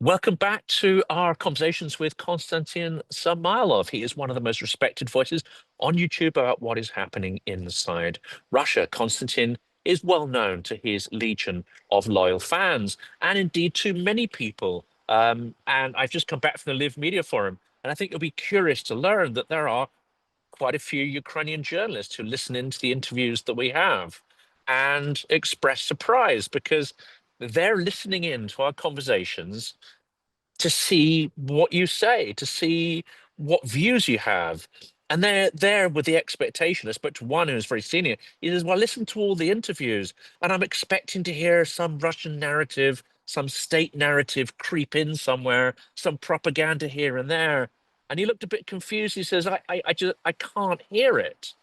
Welcome back to our conversations with Konstantin Samoilov. He is one of the most respected voices on YouTube about what is happening inside Russia. Konstantin is well known to his legion of loyal fans and indeed to many people. And I've just come back from the Live Media Forum, and I think you'll be curious to learn that there are quite a few Ukrainian journalists who listen into the interviews that we have and express surprise because they're listening in to our conversations to see what you say, to see what views you have. And they're there with the expectation. I spoke to one who's very senior. He says, well, listen to all the interviews, and I'm expecting to hear some Russian narrative, some state narrative creep in somewhere, some propaganda here and there. And he looked a bit confused. He says, I can't hear it.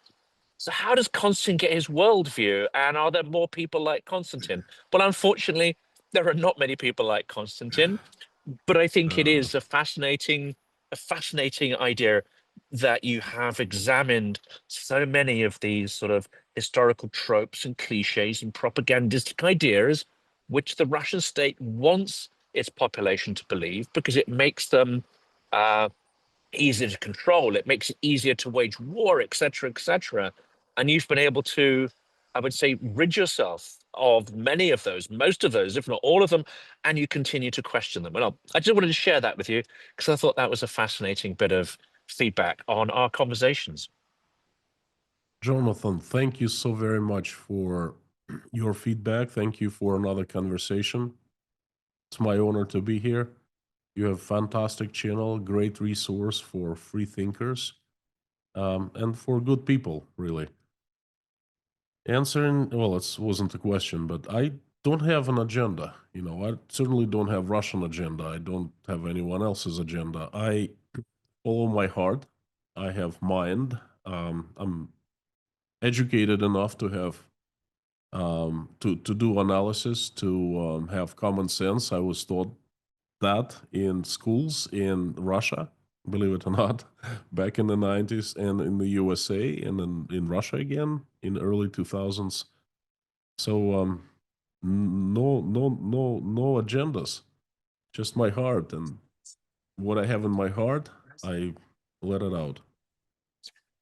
So how does Konstantin get his worldview? And are there more people like Konstantin? Well, unfortunately, there are not many people like Konstantin. But I think it is a fascinating idea that you have examined so many of these sort of historical tropes and cliches and propagandistic ideas, which the Russian state wants its population to believe because it makes them uh, easier to control. It makes it easier to wage war, etc., etc. And you've been able to, I would say, rid yourself of many of those, most of those, if not all of them, and you continue to question them. Well, I just wanted to share that with you because I thought that was a fascinating bit of feedback on our conversations. Jonathan, thank you so very much for your feedback. Thank you for another conversation. It's my honor to be here. You have fantastic channel, great resource for free thinkers, and for good people, really. Answering, well, it wasn't a question, but I don't have an agenda. I certainly don't have Russian agenda. I don't have anyone else's agenda. I follow my heart. I have mind. I'm educated enough to have to do analysis, to have common sense. I was taught that in schools in Russia, believe it or not, back in the 90s, and in the USA, and then in Russia again in early 2000s. So no agendas, just my heart, and what I have in my heart, I let it out.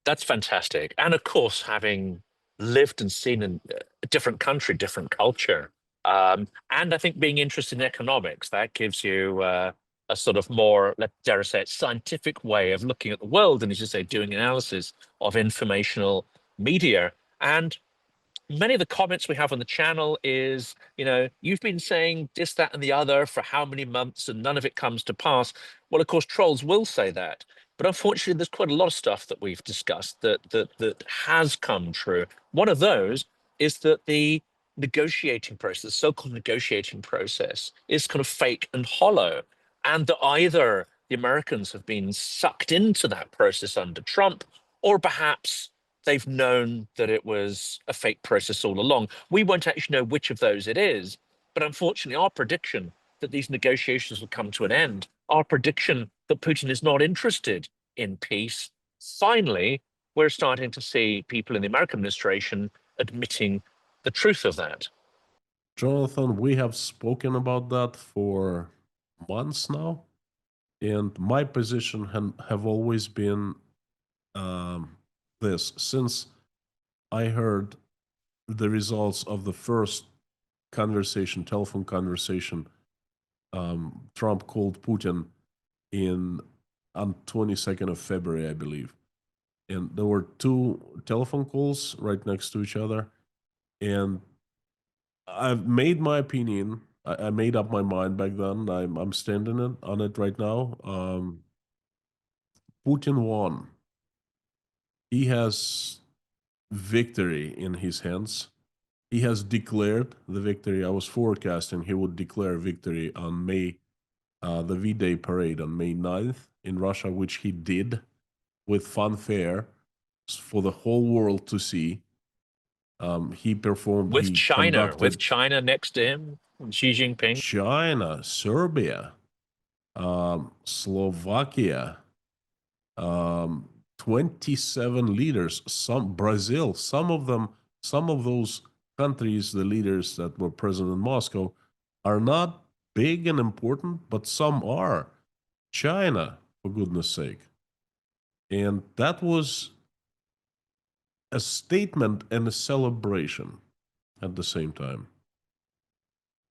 That's fantastic. And of course, having lived and seen in a different country, different culture, and I think being interested in economics, that gives you a sort of more, let dare I say it, scientific way of looking at the world, and as you say, doing analysis of informational media. And many of the comments we have on the channel is, you've been saying this, that, and the other for how many months, and none of it comes to pass. Well, of course, trolls will say that, but unfortunately, there's quite a lot of stuff that we've discussed that has come true. One of those is that the negotiating process, the so-called negotiating process, is kind of fake and hollow, and that either the Americans have been sucked into that process under Trump, or perhaps they've known that it was a fake process all along. We won't actually know which of those it is, but unfortunately, our prediction that these negotiations will come to an end, our prediction that Putin is not interested in peace, finally, we're starting to see people in the American administration admitting the truth of that. Jonathan, we have spoken about that for months now, and my position have always been this. Since I heard the results of the first telephone conversation, Trump called Putin on 22nd of February, I believe, and there were two telephone calls right next to each other, and I've made my opinion. I made up my mind back then. I'm standing on it right now. Putin won. He has victory in his hands. He has declared the victory. I was forecasting he would declare victory on the V-Day parade on May 9th in Russia, which he did with fanfare for the whole world to see. He performed, With he China, with conducted China next to him, Xi Jinping. China, Serbia, Slovakia, 27 leaders, some Brazil, some of those countries, the leaders that were present in Moscow, are not big and important, but some are. China, for goodness sake. And that was a statement and a celebration at the same time.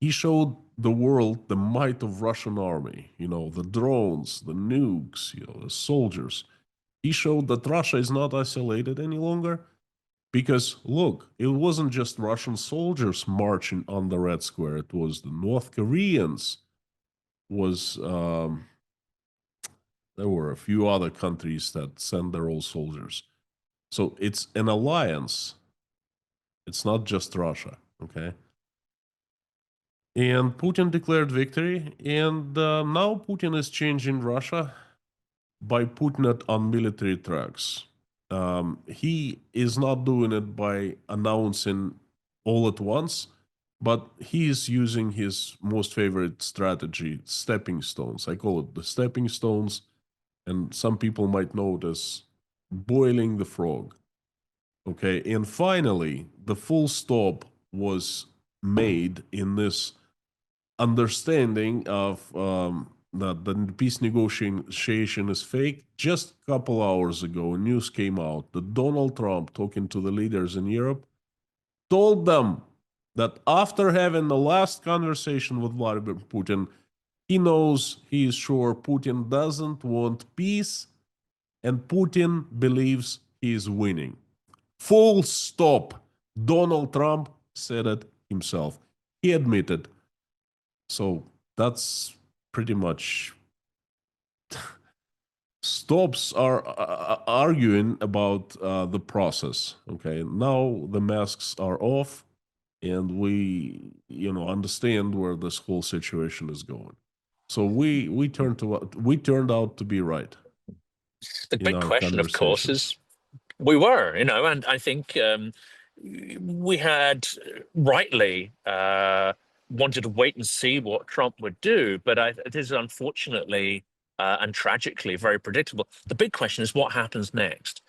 He showed the world the might of Russian army, the drones, the nukes, the soldiers. He showed that Russia is not isolated any longer because, look, it wasn't just Russian soldiers marching on the Red Square. It was the North Koreans, there were a few other countries that sent their own soldiers. So it's an alliance. It's not just Russia, okay? And Putin declared victory, and now Putin is changing Russia by putting it on military tracks. He is not doing it by announcing all at once, but he is using his most favorite strategy, stepping stones. I call it the stepping stones, and some people might know it as boiling the frog. Okay, and finally, the full stop was made in this understanding of that the peace negotiation is fake. Just a couple hours ago, news came out that Donald Trump, talking to the leaders in Europe, told them that after having the last conversation with Vladimir Putin, he knows, he is sure Putin doesn't want peace, and Putin believes he is winning. Full stop. Donald Trump said it himself. He admitted. So that's pretty much stops are arguing about the process. Okay, now the masks are off, and we understand where this whole situation is going. So we turned out to be right The in big our question, of course, conversations. is we were, and I think we had rightly wanted to wait and see what Trump would do, but it is unfortunately and tragically very predictable. The big question is what happens next.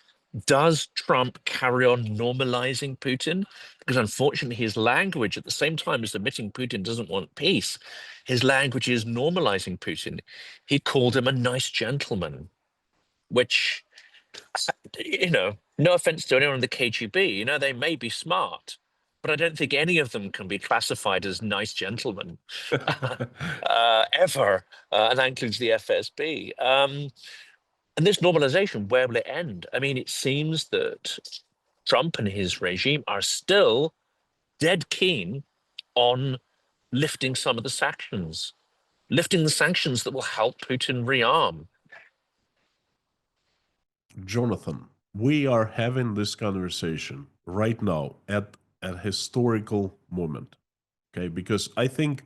Does Trump carry on normalizing Putin? Because unfortunately, his language, at the same time as admitting Putin doesn't want peace, his language is normalizing Putin. He called him a nice gentleman, which, no offense to anyone in the KGB, they may be smart, but I don't think any of them can be classified as nice gentlemen ever. And that includes the FSB. And this normalization, where will it end? I mean, it seems that Trump and his regime are still dead keen on lifting some of the sanctions, lifting the sanctions that will help Putin rearm. Jonathan, we are having this conversation right now at a historical moment. Okay, because I think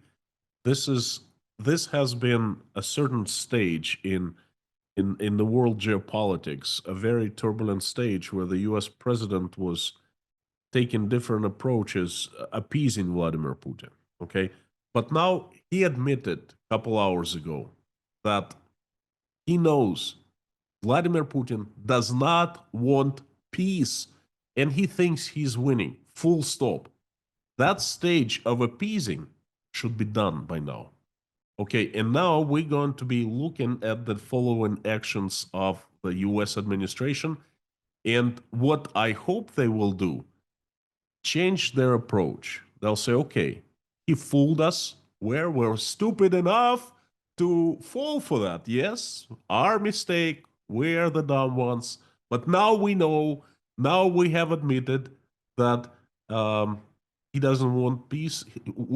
this has been a certain stage in the world geopolitics, a very turbulent stage where the US president was taking different approaches appeasing Vladimir Putin. Okay. But now he admitted a couple hours ago that he knows Vladimir Putin does not want peace and he thinks he's winning. Full stop. That stage of appeasing should be done by now. Okay, and now we're going to be looking at the following actions of the US administration. And what I hope they will do, change their approach. They'll say, okay, he fooled us. We're stupid enough to fall for that. Yes, our mistake. We're the dumb ones. But now we know, now we have admitted that he doesn't want peace.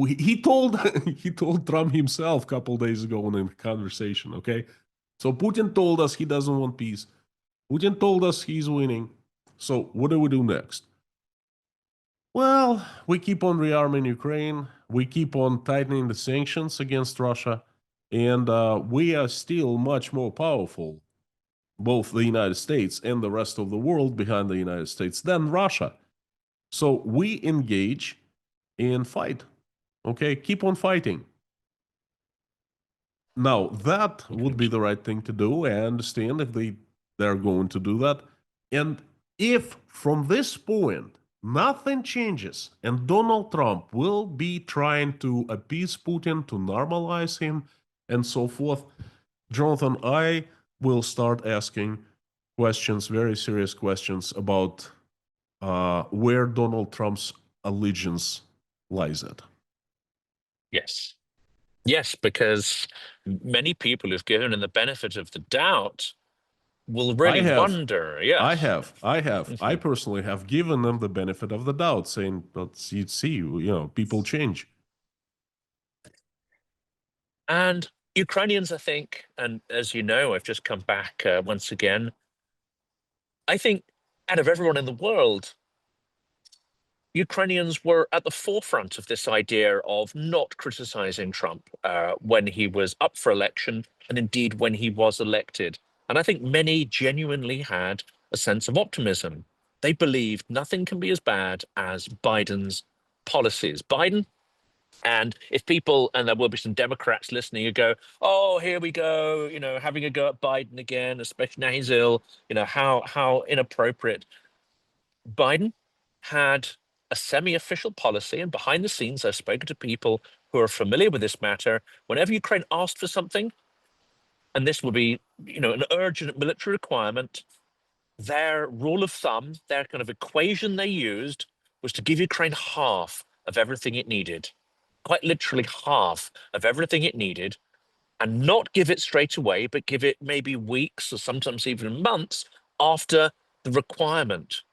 He told he told Trump himself a couple days ago in a conversation. Okay, so Putin told us he doesn't want peace. Putin told us he's winning. So what do we do next? Well, we keep on rearming Ukraine. We keep on tightening the sanctions against Russia, and we are still much more powerful, both the United States and the rest of the world behind the United States, than Russia. So we engage and fight. Okay, keep on fighting. Now, that would be the right thing to do. I understand if they're going to do that. And if from this point nothing changes. And Donald Trump will be trying to appease Putin, to normalize him, and so forth. Jonathan, I will start asking questions, very serious questions about where Donald Trump's allegiance lies at. Yes. Yes, because many people who've given him the benefit of the doubt will I really have, wonder. I Yes. have, I have, I Mhm. personally have given them the benefit of the doubt, saying, "Let's see, people change." And Ukrainians, I think, and as you know, I've just come back once again. I think out of everyone in the world, Ukrainians were at the forefront of this idea of not criticizing Trump when he was up for election, and indeed when he was elected. And I think many genuinely had a sense of optimism. They believed nothing can be as bad as Biden's policies. Biden, and if people, and there will be some Democrats listening who go, oh, here we go, having a go at Biden again, especially now he's ill, how inappropriate. Biden had a semi-official policy, and behind the scenes, I've spoken to people who are familiar with this matter. Whenever Ukraine asked for something, and this would be, an urgent military requirement, their rule of thumb, their kind of equation they used was to give Ukraine half of everything it needed, quite literally half of everything it needed, and not give it straight away, but give it maybe weeks or sometimes even months after the requirement.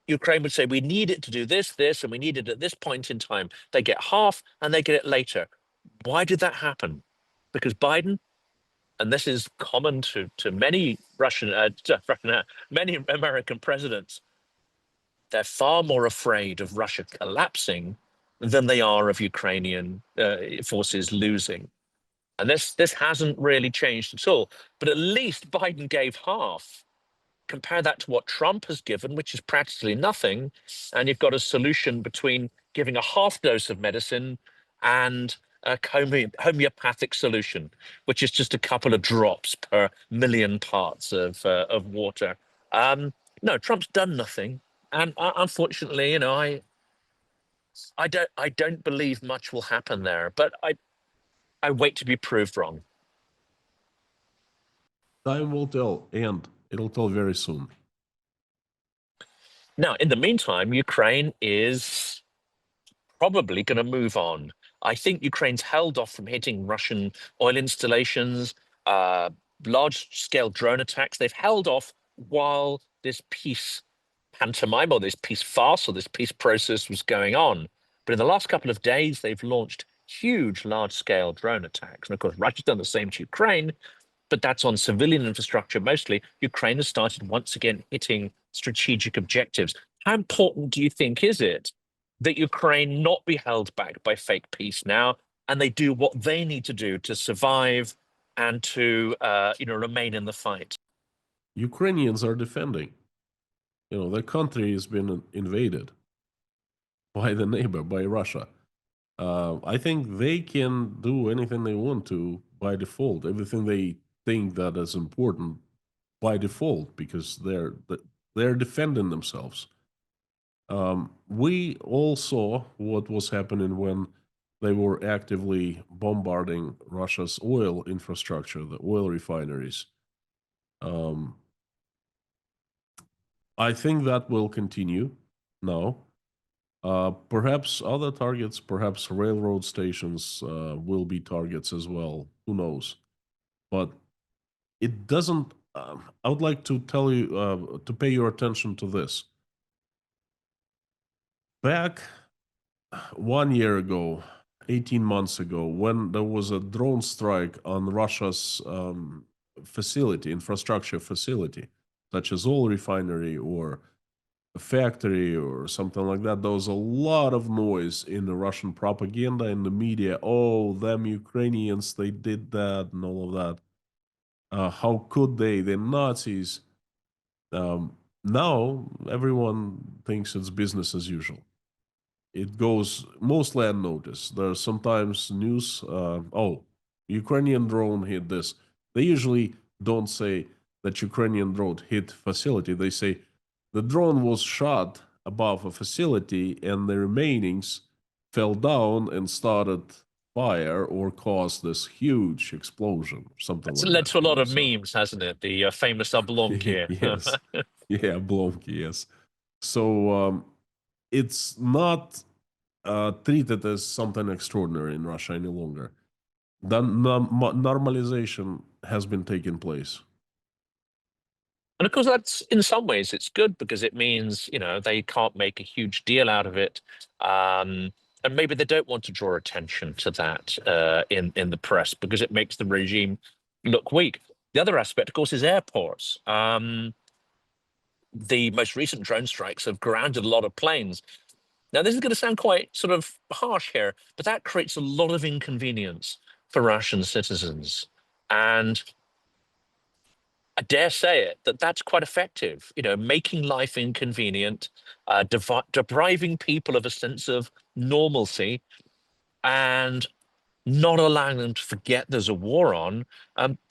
Ukraine would say, we need it to do this, this, and we need it at this point in time. They get half and they get it later. Why did that happen? Because Biden, and this is common to many many American presidents, they're far more afraid of Russia collapsing than they are of Ukrainian forces losing. And this hasn't really changed at all. But at least Biden gave half. Compare that to what Trump has given, which is practically nothing, and you've got a solution between giving a half dose of medicine and a homeopathic solution, which is just a couple of drops per million parts of water. No, Trump's done nothing, and unfortunately, I don't believe much will happen there, but I wait to be proved wrong. Time will tell, and it'll tell very soon. Now, in the meantime, Ukraine is probably going to move on. I think Ukraine's held off from hitting Russian oil installations, uh, large-scale drone attacks. They've held off while this peace pantomime or this peace farce or this peace process was going on. But in the last couple of days, they've launched huge, large-scale drone attacks. And of course, Russia's done the same to Ukraine, but that's on civilian infrastructure mostly. Ukraine has started once again hitting strategic objectives. How important do you think is it that Ukraine not be held back by fake peace now, and they do what they need to do to survive and to remain in the fight? Ukrainians are defending. Their country has been invaded by the neighbor, by Russia. I think they can do anything they want to by default, everything they think that is important by default, because they're defending themselves. We all saw what was happening when they were actively bombarding Russia's oil infrastructure, the oil refineries. Um, I think that will continue now. Perhaps other targets, perhaps railroad stations will be targets as well. Who knows? But it doesn't. I would like to tell you to pay your attention to this. Back 1 year ago, 18 months ago, when there was a drone strike on Russia's facility, infrastructure facility, such as oil refinery or a factory or something like that, there was a lot of noise in the Russian propaganda, in the media. Oh, them Ukrainians, they did that and all of that. How could they? They're Nazis. Now everyone thinks it's business as usual. It goes mostly unnoticed. There's sometimes news, oh, Ukrainian drone hit this. They usually don't say that Ukrainian drone hit facility. They say the drone was shot above a facility and the remainings fell down and started fire or caused this huge explosion, something It's like led that. to a You lot know, of so memes, hasn't it? The famous oblongi. yes, yeah, Blomky, yes. So it's not treated as something extraordinary in Russia any longer. The normalization has been taking place. And of course, that's in some ways it's good because it means, you know, they can't make a huge deal out of it. And maybe they don't want to draw attention to that in the press because it makes the regime look weak. The other aspect, of course, is airports. The most recent drone strikes have grounded a lot of planes. Now, this is going to sound quite sort of harsh here, but that creates a lot of inconvenience for Russian citizens. And I dare say it, that that's quite effective, you know, making life inconvenient, depriving people of a sense of normalcy and not allowing them to forget there's a war on.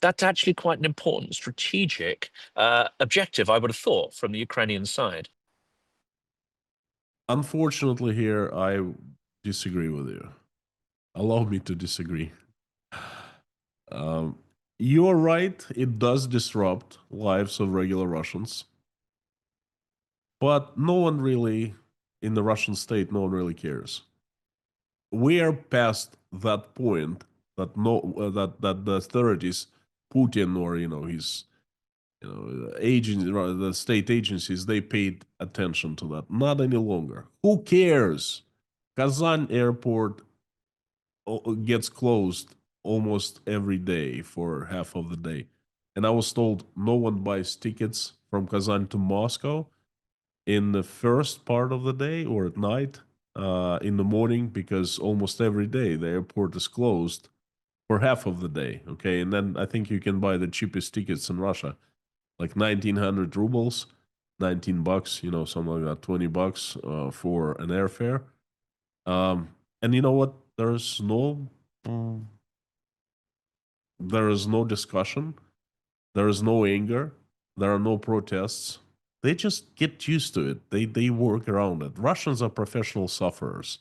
That's actually quite an important strategic objective, I would have thought, from the Ukrainian side. Unfortunately, here I disagree with you. Allow me to disagree. Um, you're right, it does disrupt lives of regular Russians, but no one really, in the Russian state, no one really cares. We are past that point that that the authorities, Putin or his agents, the state agencies, they paid attention to that. Not any longer. Who cares? Kazan airport gets closed almost every day for half of the day. And I was told no one buys tickets from Kazan to Moscow in the first part of the day or at night, in the morning, because almost every day the airport is closed for half of the day. Okay. And then I think you can buy the cheapest tickets in Russia, like 1900 rubles, 19 bucks, something like that, 20 bucks for an airfare. And you know what? Mm, there is no discussion. There is no anger. There are no protests. They just get used to it. They work around it. Russians are professional sufferers.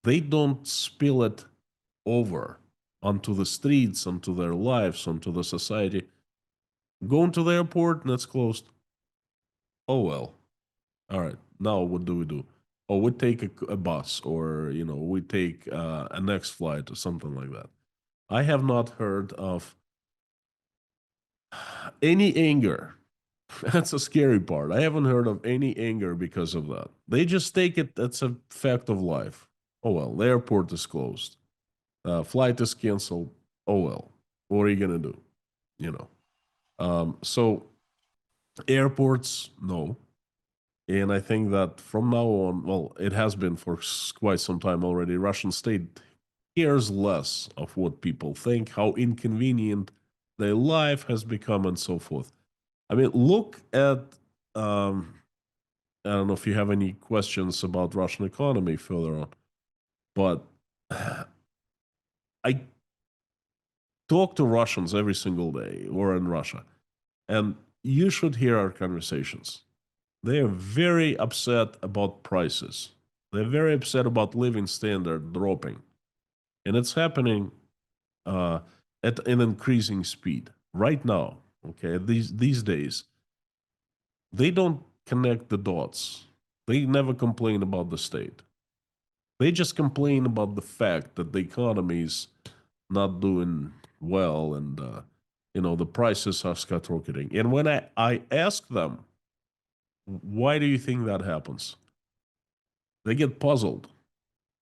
They don't spill it over onto the streets, onto their lives, onto the society. Going to the airport and it's closed. Oh well. All right. Now what do we do? Oh, we take a bus, or we take a next flight or something like that. I have not heard of any anger. That's a scary part. I haven't heard of any anger because of that. They just take it. That's a fact of life. Oh well, the airport is closed. Flight is canceled. Oh well, what are you gonna do? You know. So airports, no. And I think that from now on, well, it has been for quite some time already. Russian state cares less of what people think, how inconvenient their life has become, and so forth. I mean, look at. I don't know if you have any questions about Russian economy further on, but I talk to Russians every single day or in Russia, and you should hear our conversations. They are very upset about prices. They're very upset about living standard dropping, and it's happening uh, at an increasing speed right now. Okay, these days, they don't connect the dots. They never complain about the state. They just complain about the fact that the economy is not doing well, and the prices are skyrocketing. And when I ask them, why do you think that happens? They get puzzled.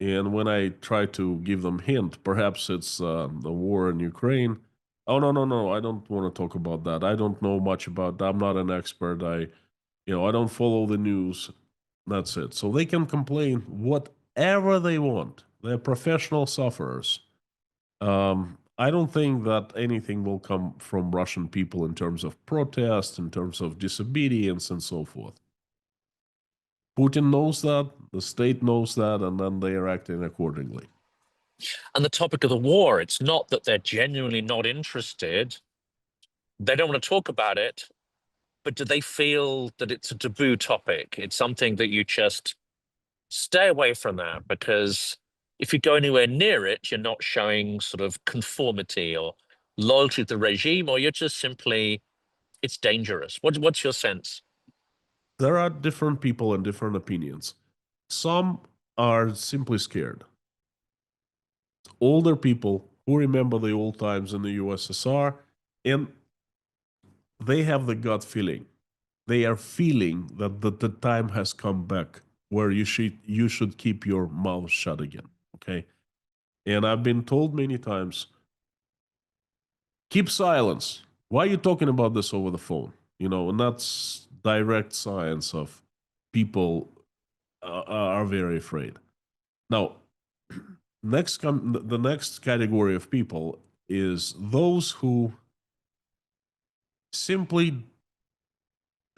And when I try to give them hint, perhaps it's the war in Ukraine. Oh no, no, no! I don't want to talk about that. I don't know much about that. I'm not an expert. I don't follow the news. That's it. So they can complain whatever they want. They're professional sufferers. I don't think that anything will come from Russian people in terms of protest, in terms of disobedience, and so forth. Putin knows that, the state knows that, and then they are acting accordingly. And the topic of the war, it's not that they're genuinely not interested. They don't want to talk about it. but do they feel that it's a taboo topic? It's something that you just stay away from that because if you go anywhere near it, you're not showing sort of conformity or loyalty to the regime, or you're just simply, it's dangerous. What's your sense? There are different people and different opinions. Some are simply scared. Older people who remember the old times in the USSR, and they have the gut feeling. They are feeling that the time has come back where you should keep your mouth shut again. Okay. And I've been told many times, keep silence. Why are you talking about this over the phone? And that's direct science of people are very afraid. Now, the next category of people is those who simply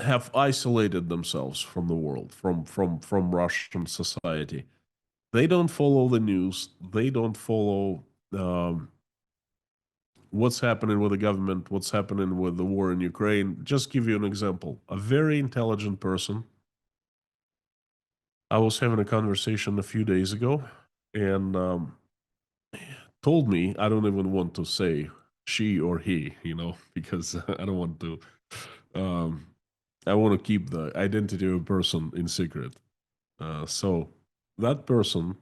have isolated themselves from the world, from Russian society. They don't follow the news. They don't follow what's happening with the government, what's happening with the war in Ukraine. Just give you an example. A very intelligent person. I was having a conversation a few days ago, and told me, I don't even want to say she or he, because I don't want to. Um, I want to keep the identity of a person in secret. So that person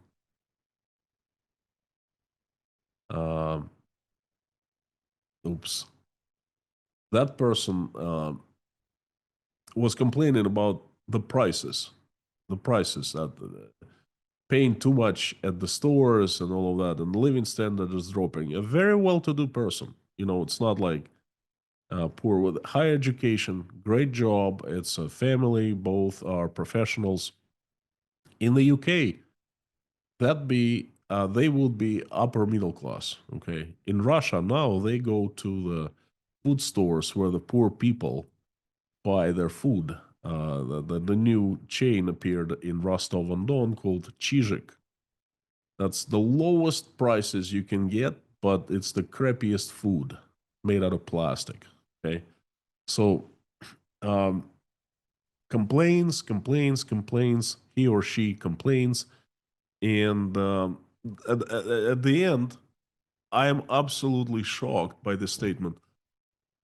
um, oops, that person was complaining about the prices that paying too much at the stores and all of that, and the living standard is dropping. A very well-to-do person, it's not like poor with high education, great job. It's a family, both are professionals. In the UK, they would be upper middle class. Okay, in Russia now they go to the food stores where the poor people buy their food. The new chain appeared in Rostov on Don called Chizhik. That's the lowest prices you can get, but it's the crappiest food made out of plastic. Okay, so um, complains. He or she complains, and at the end, I am absolutely shocked by the statement.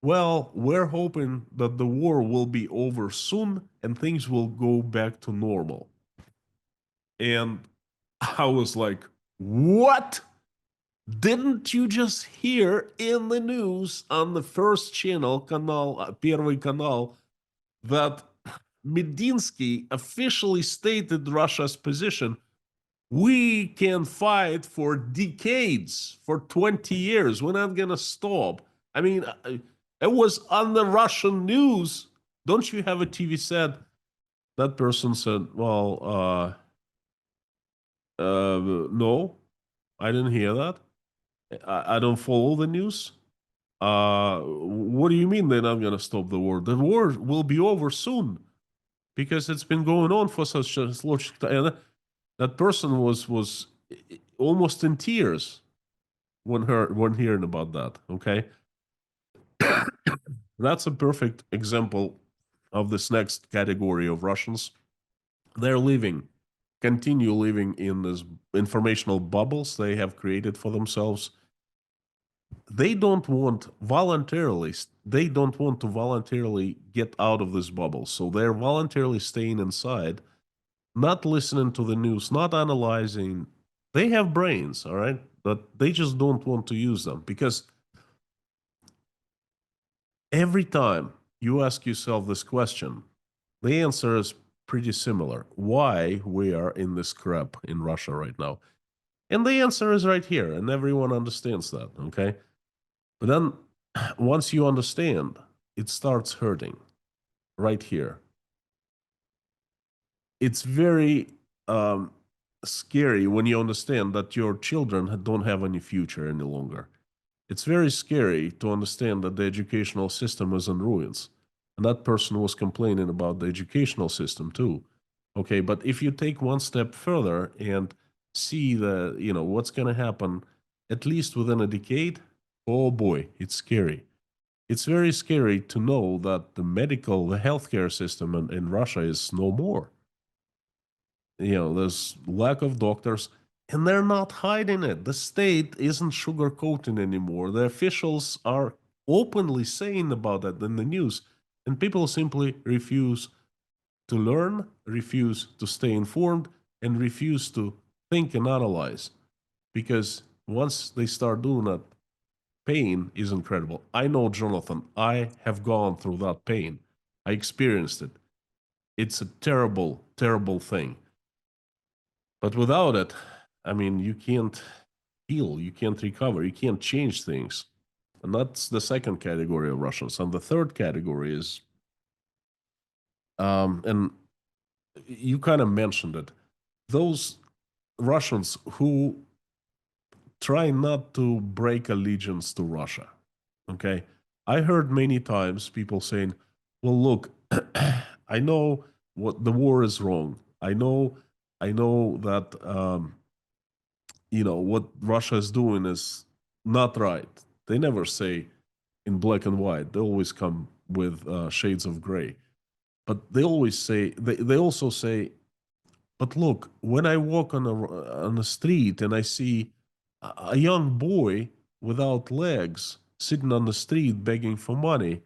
Well, we're hoping that the war will be over soon and things will go back to normal. And I was like, what? Didn't you just hear in the news on the first channel, Первый канал, that Medinsky officially stated Russia's position? We can fight for decades, for 20 years. We're not going to stop. I mean, it was on the Russian news. Don't you have a TV set? That person said, well, no, I didn't hear that. I don't follow the news. What do you mean they're not going to stop the war? The war will be over soon because it's been going on for such a long time. That person was almost in tears when hearing about that. Okay, that's a perfect example of this next category of Russians. They're continue living in these informational bubbles they have created for themselves. They don't want to voluntarily get out of this bubble, so they're voluntarily staying inside, not listening to the news, not analyzing. They have brains, all right, but they just don't want to use them because every time you ask yourself this question, the answer is pretty similar. Why we are in this crap in Russia right now? And the answer is right here, and everyone understands that, okay? But then once you understand, it starts hurting right here. It's very scary when you understand that your children don't have any future any longer. It's very scary to understand that the educational system is in ruins. And that person was complaining about the educational system too. Okay, but if you take one step further and see what's going to happen at least within a decade, oh boy, it's scary. it's very scary to know that the healthcare system in Russia is no more. There's lack of doctors, and they're not hiding it. The state isn't sugarcoating anymore. The officials are openly saying about that in the news, and people simply refuse to learn, refuse to stay informed, and refuse to think and analyze. Because once they start doing that, pain is incredible. I know, Jonathan, I have gone through that pain. I experienced it. It's a terrible, terrible thing. But without it, I mean, you can't heal, you can't recover, you can't change things. And that's the second category of Russians. And the third category is, and you kind of mentioned it, those Russians who try not to break allegiance to Russia. Okay. I heard many times people saying, well, look, I know what the war is wrong. I know that, what Russia is doing is not right. They never say in black and white. They always come with shades of gray. But they always say, they also say, but look, when I walk on a street and I see a young boy without legs sitting on the street begging for money,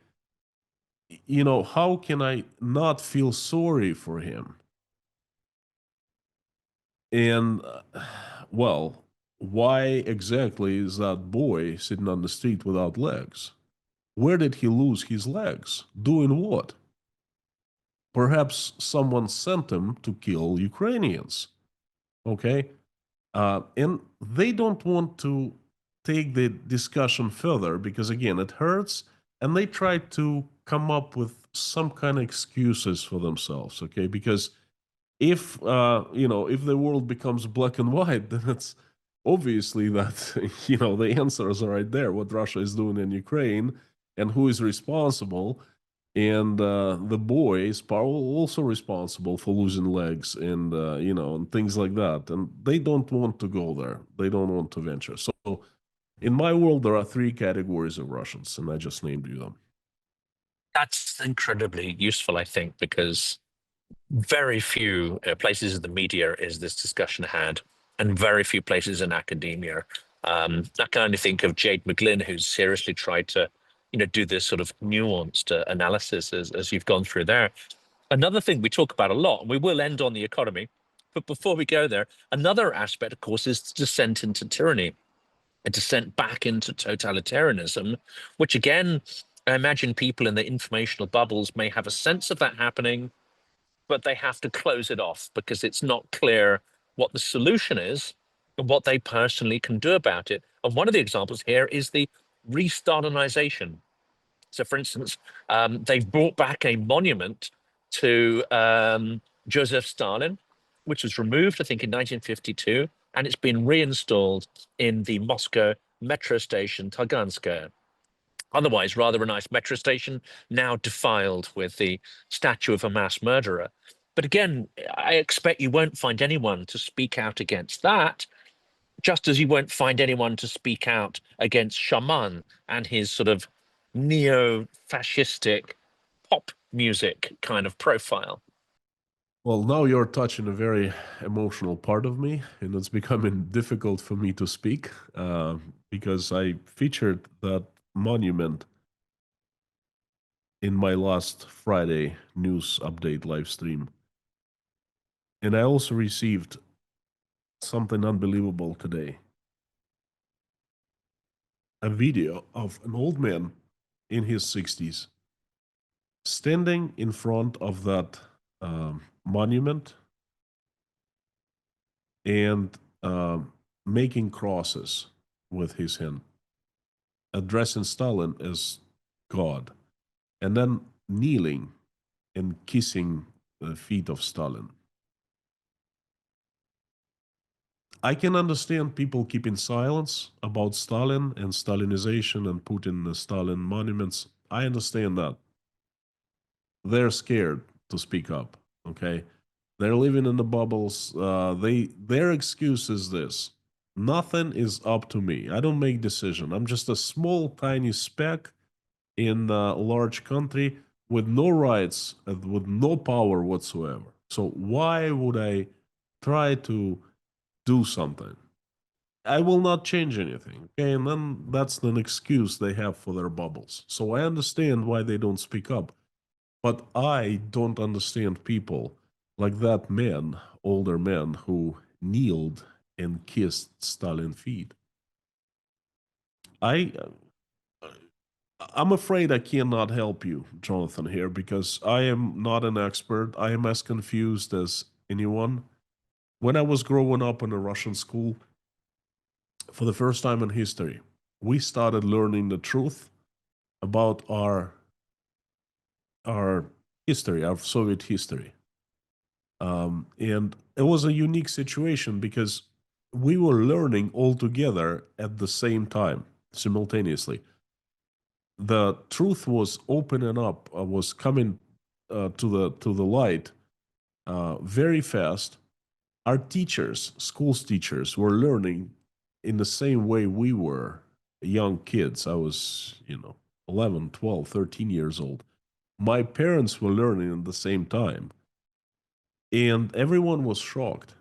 how can I not feel sorry for him? And, well, why exactly is that boy sitting on the street without legs? Where did he lose his legs? Doing what? Perhaps someone sent him to kill Ukrainians. Okay? And they don't want to take the discussion further because, again, it hurts, and they try to come up with some kind of excuses for themselves. Okay? Because if if the world becomes black and white, then it's obviously that the answers are right there. What Russia is doing in Ukraine and who is responsible, and the boy is also responsible for losing legs and and things like that. And they don't want to go there. They don't want to venture. So in my world, there are three categories of Russians, and I just named you them. That's incredibly useful, I think, because very few places in the media is this discussion had, and very few places in academia. I can only think of Jade McGlynn, who's seriously tried to, do this sort of nuanced analysis as you've gone through there. Another thing we talk about a lot, and we will end on the economy, but before we go there, another aspect, of course, is the descent into tyranny, a descent back into totalitarianism, which again, I imagine people in the informational bubbles may have a sense of that happening, but they have to close it off because it's not clear what the solution is and what they personally can do about it. And one of the examples here is the re-Stalinization. So, for instance, they've brought back a monument to Joseph Stalin, which was removed, I think, in 1952, and it's been reinstalled in the Moscow metro station Taganskaya. Otherwise, rather a nice metro station, now defiled with the statue of a mass murderer. But again, I expect you won't find anyone to speak out against that, just as you won't find anyone to speak out against Shaman and his sort of neo-fascistic pop music kind of profile. Well, now you're touching a very emotional part of me, and it's becoming difficult for me to speak because I featured that monument in my last Friday news update live stream. And I also received something unbelievable today. A video of an old man in his 60s standing in front of that monument and making crosses with his hand, addressing Stalin as God, and then kneeling and kissing the feet of Stalin. I can understand people keeping silence about Stalin and Stalinization and Putin and Stalin monuments. I understand that. They're scared to speak up, okay? They're living in the bubbles. Their excuse is this: nothing is up to me. I don't make decision. I'm just a small, tiny speck in a large country with no rights and with no power whatsoever. So why would I try to do something? I will not change anything. Okay, and then that's an excuse they have for their bubbles. So I understand why they don't speak up. But I don't understand people like that man, older man, who kneeled and kissed Stalin's feet. I I'm afraid I cannot help you, Jonathan, here because I am not an expert. I am as confused as anyone. When I was growing up in a Russian school, for the first time in history, we started learning the truth about our history, our Soviet history. And it was a unique situation because we were learning all together at the same time, simultaneously. The truth was opening up, was coming to the light very fast. Our teachers, schools teachers, were learning in the same way we were young kids. I was, 11, 12, 13 years old. My parents were learning at the same time. And everyone was shocked.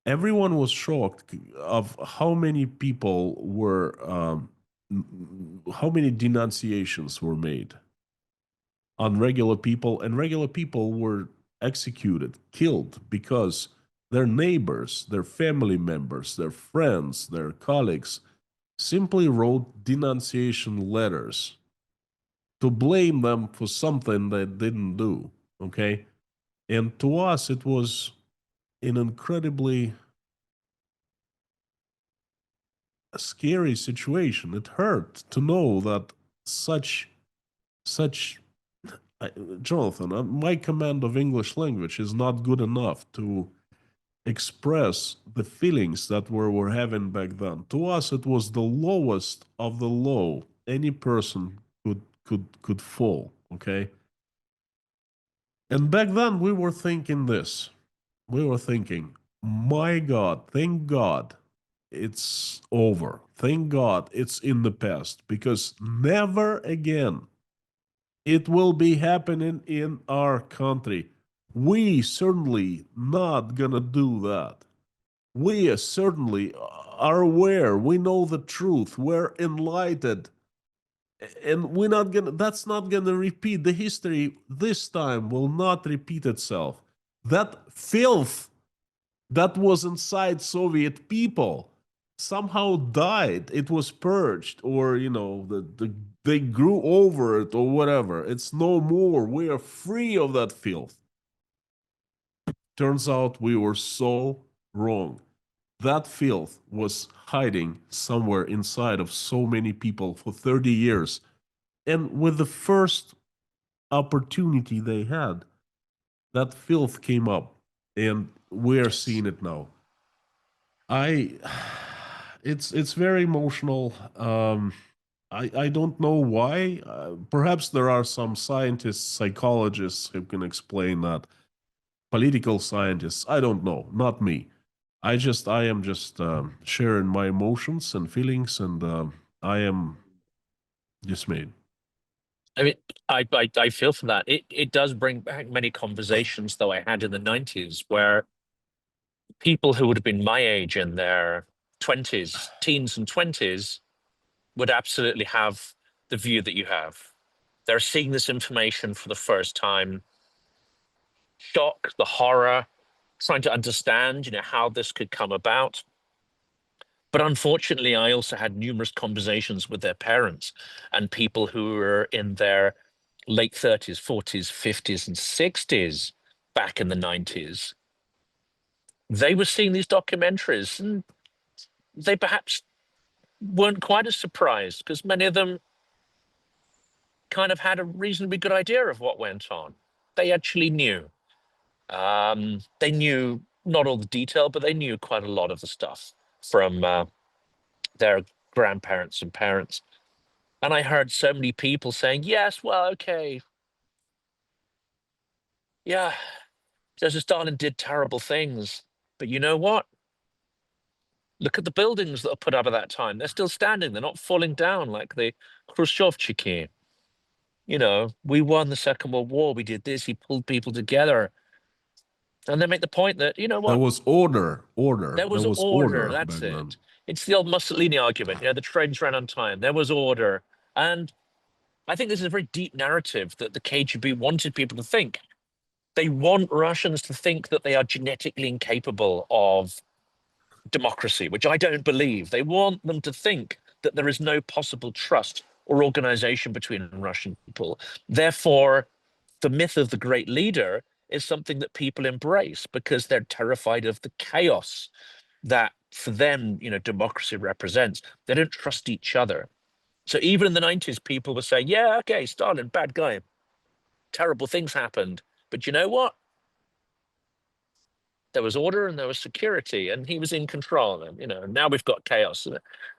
Everyone was shocked of how many people were, how many denunciations were made on regular people, and regular people were executed, killed because their neighbors, their family members, their friends, their colleagues simply wrote denunciation letters to blame them for something they didn't do. Okay. And to us, it was an incredibly scary situation. It hurt to know that such Jonathan, my command of English language is not good enough to express the feelings that were having back then. To us, it was the lowest of the low any person could fall. Okay, and back then we were thinking this. We were thinking, my God, thank God, it's over. Thank God, it's in the past because never again it will be happening in our country. We certainly not gonna do that. We certainly are aware. We know the truth. We're enlightened. And we're not gonna, that's not gonna repeat. The history this time will not repeat itself. That filth that was inside Soviet people somehow died. It was purged, or they grew over it, or whatever. It's no more. We are free of that filth. Turns out we were so wrong. That filth was hiding somewhere inside of so many people for 30 years. And with the first opportunity they had, that filth came up, and we're Yes. seeing it now. I it's very emotional. I don't know why. Perhaps there are some scientists, psychologists who can explain that. Political scientists, I don't know, not me. I am just sharing my emotions and feelings, and I am dismayed. I mean, I feel for that. It does bring back many conversations though I had in the 90s where people who would have been my age in their 20s, teens and 20s would absolutely have the view that you have. They're seeing this information for the first time, shock, the horror, trying to understand, how this could come about. But unfortunately, I also had numerous conversations with their parents and people who were in their late 30s, 40s, 50s, and 60s back in the 90s. They were seeing these documentaries and they perhaps weren't quite as surprised because many of them kind of had a reasonably good idea of what went on. They actually knew. They knew not all the detail, but they knew quite a lot of the stuff from their grandparents and parents. And I heard so many people saying, yes, well, okay, yeah, Joseph Stalin did terrible things. But you know what? Look at the buildings that are put up at that time. They're still standing. They're not falling down like the Khrushchevchiki. We won the Second World War. We did this. He pulled people together. And they make the point that, There what? was order, order. There There was was order. order That's back then. it. It's the old Mussolini argument. The trains ran on time. There was order. And I think this is a very deep narrative that the KGB wanted people to think. They want Russians to think that they are genetically incapable of democracy, which I don't believe. They want them to think that there is no possible trust or organization between Russian people. Therefore, the myth of the great leader is something that people embrace because they're terrified of the chaos that for them, democracy represents. They don't trust each other. So even in the 90s, people were saying, yeah, okay, Stalin, bad guy. Terrible things happened. But you know what? There was order and there was security, and he was in control. And now we've got chaos.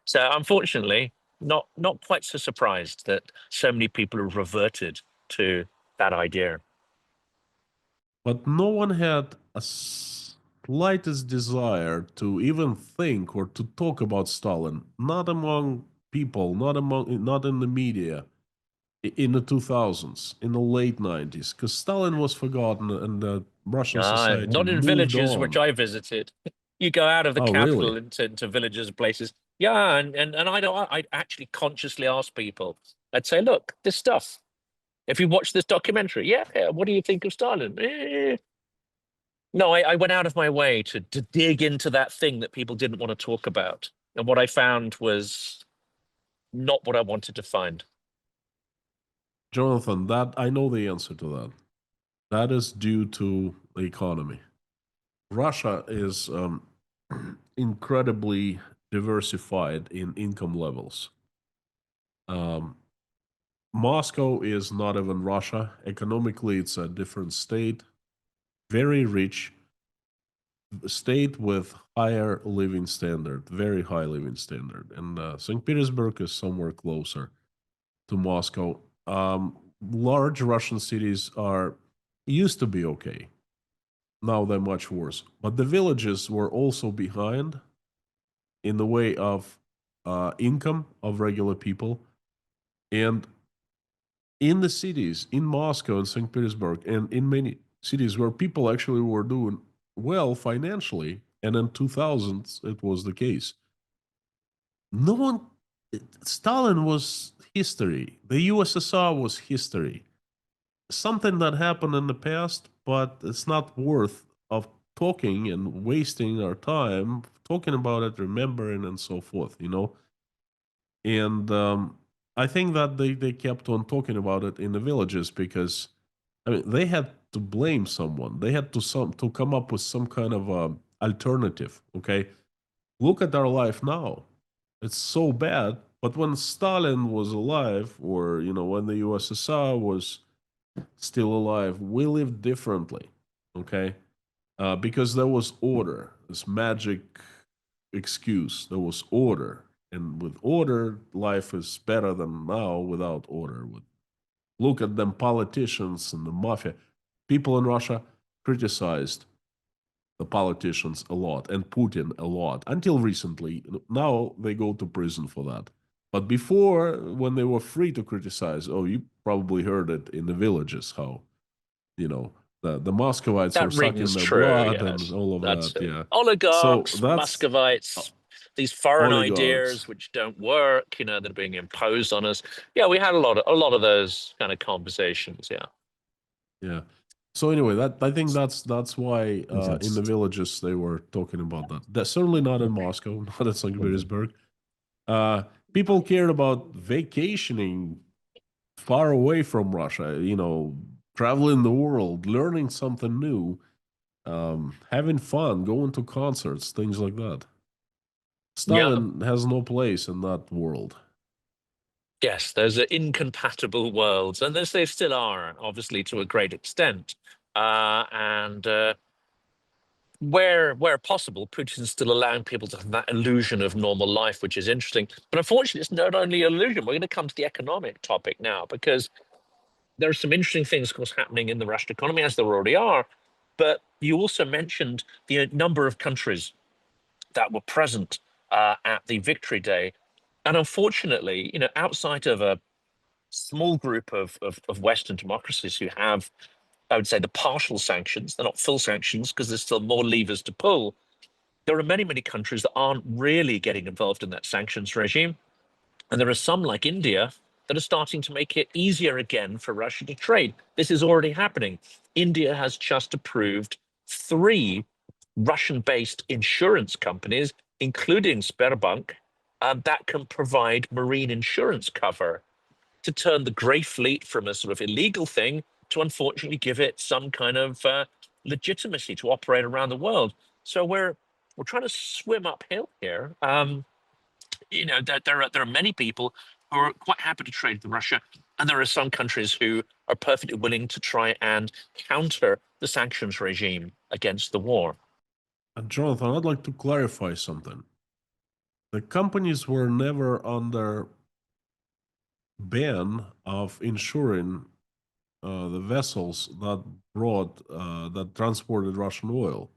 So unfortunately, not quite so surprised that so many people have reverted to that idea. But no one had a slightest desire to even think or to talk about Stalin. Not among people, not in the media, in the 2000s, in the late 90s, because Stalin was forgotten and the Russian society Not in moved villages which on. I visited. You go out of the Oh, really? capital into villages and places. Yeah, and I actually consciously ask people. I'd say, look, this stuff. If you watch this documentary, yeah, what do you think of Stalin? No, I went out of my way to dig into that thing that people didn't want to talk about. And what I found was not what I wanted to find. Jonathan, that I know the answer to that. That is due to the economy. Russia is incredibly diversified in income levels. Um, Moscow is not even Russia. Economically, it's a different state, very rich state with higher living standard, very high living standard. And St. Petersburg is somewhere closer to Moscow. Large Russian cities are used to be okay. Now they're much worse. But the villages were also behind in the way of income of regular people. And in the cities, in Moscow and St. Petersburg, and in many cities where people actually were doing well financially, and in 2000s it was the case. No one, Stalin was history. The USSR was history. Something that happened in the past, but it's not worth of talking and wasting our time talking about it, remembering, and so forth. And I think that they kept on talking about it in the villages because, I mean, they had to blame someone. They had to come up with some kind of alternative. Okay, look at our life now. It's so bad. But when Stalin was alive, or when the USSR was still alive, we lived differently. Okay, because there was order. This magic excuse. There was order, and with order, life is better than now without order. Look at them politicians and the mafia. People in Russia criticized the politicians a lot and Putin a lot until recently. Now they go to prison for that. But before, when they were free to criticize, oh, you probably heard it in the villages how, the Muscovites are That sucking rings their true, blood and yes. all of That's that. it. Yeah. So Oligarchs, that's Muscovites, these foreign oligarchs. ideas which don't work, that are being imposed on us. Yeah, we had a lot of those kind of conversations. Yeah. Yeah. So anyway, that I think that's why in the That's villages they were talking about that. That's certainly not in Moscow, not in St. Petersburg. Uh, People cared about vacationing far away from Russia. Traveling the world, learning something new, having fun, going to concerts, things like that. Yeah. Stalin has no place in that world. Yes, those are incompatible worlds, and they still are, obviously, to a great extent. And where possible, Putin's still allowing people to have that illusion of normal life, which is interesting. But unfortunately, it's not only illusion. We're going to come to the economic topic now, because there are some interesting things, of course, happening in the Russian economy, as there already are. But you also mentioned the number of countries that were present at the Victory Day. And unfortunately, outside of a small group of Western democracies who have, I would say, the partial sanctions. They're not full sanctions because there's still more levers to pull. There are many, many countries that aren't really getting involved in that sanctions regime. And there are some, like India, that are starting to make it easier again for Russia to trade. This is already happening. India has just approved 3 Russian-based insurance companies, including Sberbank, that can provide marine insurance cover to turn the grey fleet from a sort of illegal thing to unfortunately give it some kind of legitimacy to operate around the world. So we're trying to swim uphill here. There are many people who are quite happy to trade with Russia, and there are some countries who are perfectly willing to try and counter the sanctions regime against the war. Jonathan, I'd like to clarify something. The companies were never under ban of insuring the vessels that transported Russian oil.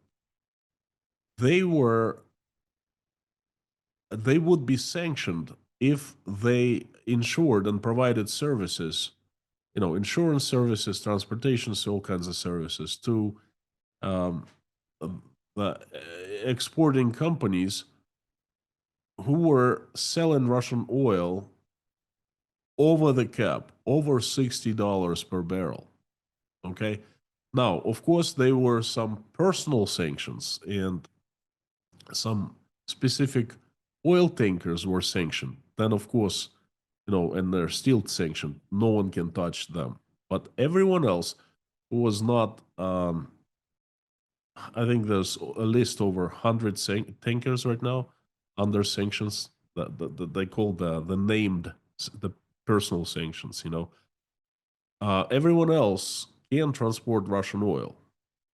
They would be sanctioned if they insured and provided services, insurance services, transportation, all kinds of services to the exporting companies who were selling Russian oil over the cap, over $60 per barrel. Okay. Now, of course, there were some personal sanctions and some specific oil tankers were sanctioned. Then, of course, and they're still sanctioned. No one can touch them. But everyone else who was not, I think there's a list over 100 tankers right now under sanctions that they call the named, the personal sanctions, everyone else can transport Russian oil.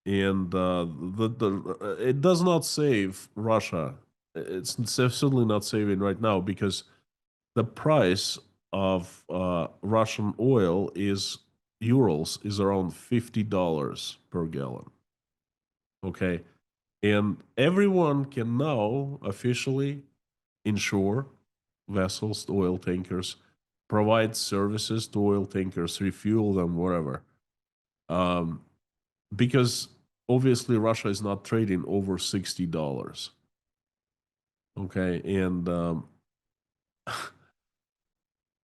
And it does not save Russia. It's certainly not saving right now because the price of Russian oil is around $50 per gallon. Okay. And everyone can now officially insure vessels, oil tankers, provide services to oil tankers, refuel them, whatever. Because obviously Russia is not trading over $60. Okay. And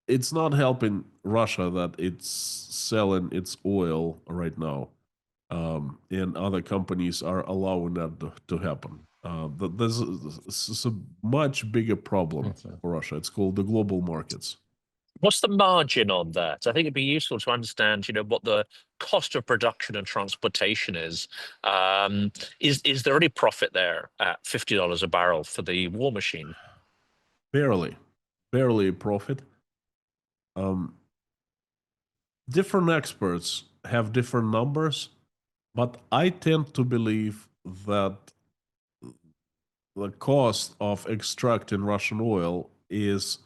it's not helping Russia that it's selling its oil right now. And other companies are allowing that to happen. There's a much bigger problem for Russia. It's called the global markets. What's the margin on that? I think it'd be useful to understand, what the cost of production and transportation is. Is there any profit there at $50 a barrel for the war machine? Barely a profit. Different experts have different numbers, but I tend to believe that the cost of extracting Russian oil is